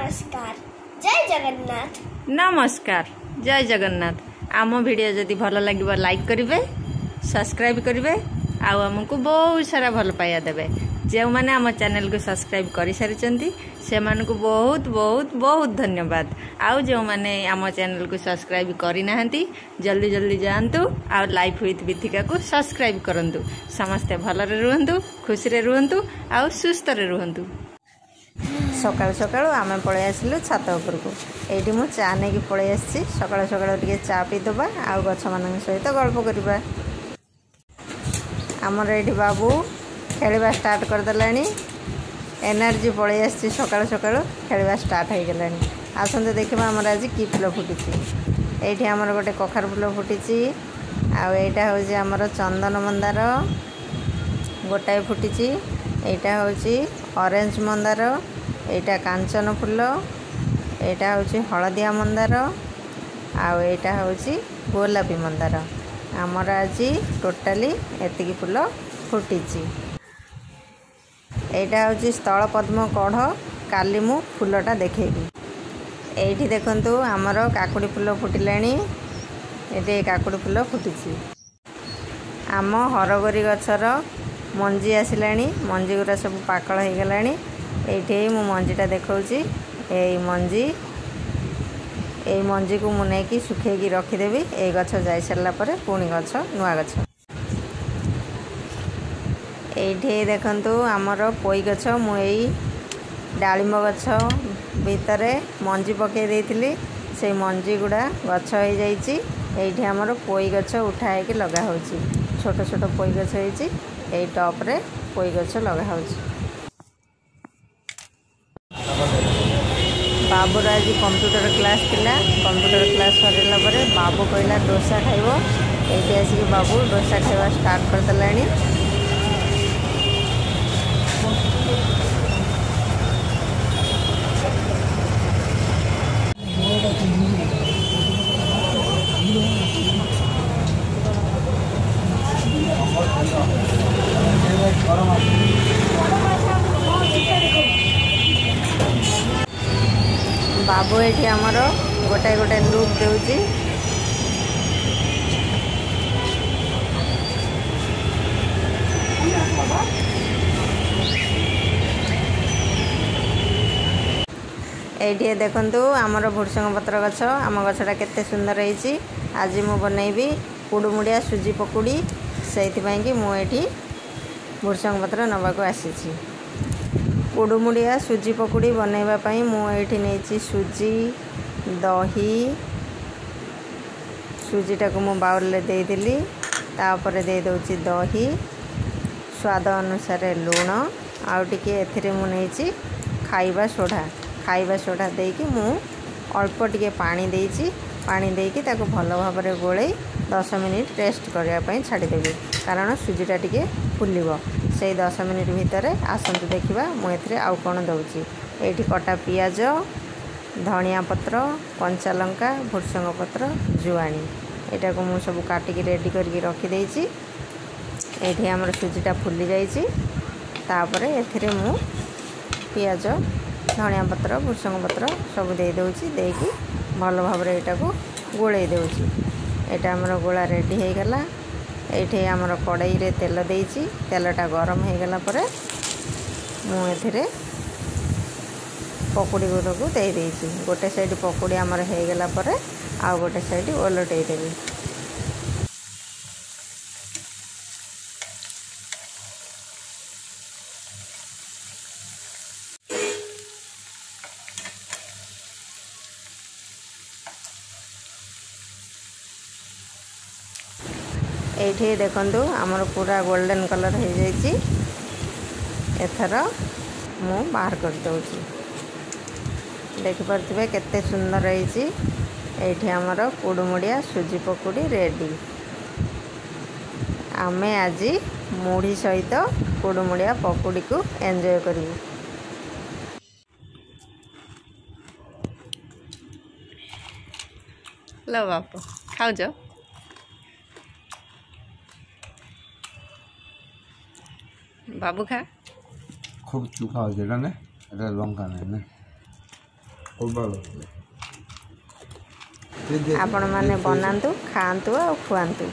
नमस्कार जय जगन्नाथ। नमस्कार जय जगन्नाथ। आम वीडियो जदि भल लगे लाइक करेंगे, सब्सक्राइब करेंगे, आमको बहुत सारा भल पाया देवे। जो मैंने आम चैनल को सब्सक्राइब कर सारी से मानक बहुत बहुत बहुत धन्यवाद। आउ जो मैंने आम चैनल को सब्सक्राइब करना जल्दी जल्दी जातु आ लाइफ विथ विथिका को सब्सक्राइब करूँ। समस्ते भलरे रुहतु, खुशी रुहतु, आ सुस्थ रुहतु। सकाल सकाल आम पलि आसलु छात उपरको। ये मुझे चा नहीं पलि आसी सकाल सकाल टे चा पीदबा आ गछ मान सहित गल्प करवा। आमर ये बाबू खेलवा स्टार्ट करदेला। एनर्जी पलि आसी सकाल सकाल खेलवा स्टार्ट हो गला। आसते देखा आमर आज कि फुल फुटी। ये आमर गोटे कखार फुल फुटी। आईटा हूँ आमर चंदन मंदार गोटाए फुटी। यहाँ हूँ ऑरेंज मंदार, यहाँ कांचन फुल, यहाँ हूँ हलदिया मंदार, आईटा हूँ गोलापी मंदार। आमर आज टोटाली एतिकी फुल फुटी। यहाँ हूँ स्थल पद्म कढ़। काली मु फुलटा देखेबी। ये देखु आमर काकुड़ी फुल फुटिला। ये काकुड़ी फुल फुटी। आम हरगरी गछर मंजी आसला। मंजी गुरा सब पाकल हो गला। ये मु मंजीटा देखी। यही मंजी को मुझे सुखेकी रखीदेवी। ये गछ जा सारा पुणी गछ नुआ गछ। ये देखु आमर पोई गछ मुई डालिंब गछ भितर मंजी पकई देती। से मंजी गुड़ा गछ हो जाइए। आमर पोई गछ उठाई लगा हो। छोट छोट पोई गछ हो। टॉप रे पोई गछ लगा हो। बाबूर आज कंप्यूटर क्लास थिला। कंप्यूटर क्लास सरला परे बाबू कहला डोसा खाइबो। ये आसिक बाबू डोसा खाइबा स्टार्ट करदेला। बाबू ये आमर गोटाए गोटाए लुक देउची। ये देखु आमर भुर्संग पत्र गछ। आम गछटा केते सुंदर होईची। आज मु बनैबी कुडुमुडिया सुजी पकुड़ी। से मुझे भुर्संग पत्र नवाक आसी। कुडुमुडिया सुजी पकुड़ी बनवाई मुझे नहीं सुजी दही। सुजीटा को मु बाउल दे देली। तापर दे दउची दही, स्वाद अनुसार लूण, आउ टिके एथिरे मु नहीं खाइबा सोडा। खाइबा सोडा देकी मु अल्प टिके पानी देइची। पानी देकी ताको भल भाव में गोले 10 मिनिट रेस्ट करने छाड़देवी। कारण सुजीटा टिके फुलिब। से 10 मिनिट भितर आसतु देखा मुझे आउ कौन दूची। ये कटा पियाज, धनिया पत्र, कंचा लंका, भुर्संग पत्र, जुआणी यहाँ को मुझे सब काटिकी रेडी करके रखीदे। ये आमर सुजीटा फुली जापर ए मु पियाज, धनिया पत्र, भुर्संग पत्र सब दे दूची। देकी भल भाव में यहाँ को गोले दूची। यहाँ आमर गोला रेडी हो गला। ये आमर कड़ाई रे तेल देइची। तेलटा गरम हो गला परे मुझे पकुड़ी गुड़ को दे देइची। गोटे साइड पकुड़ी आमर हो गला परे आ गोटे साइड ओलटई देवी। ये देखु आमर पूरा गोल्डन कलर हो जाइए। एथर मु बाहर कर दूची। देखिपे केते सुंदर होती। आमर कुडुमुडिया सुजी पकुड़ी रेडी। आमे आज मुढ़ी सहित कुडुमुडिया पकुड़ी को एंजॉय करूँ। लो बापू खाऊ बाबू खा। खूब चुका हो जाएगा ना, लंका नहीं ना। ଆପଣ ମାନେ ବନାନ୍ତୁ, ଖାଆନ୍ତୁ ଆଉ ଖୁଆନ୍ତୁ।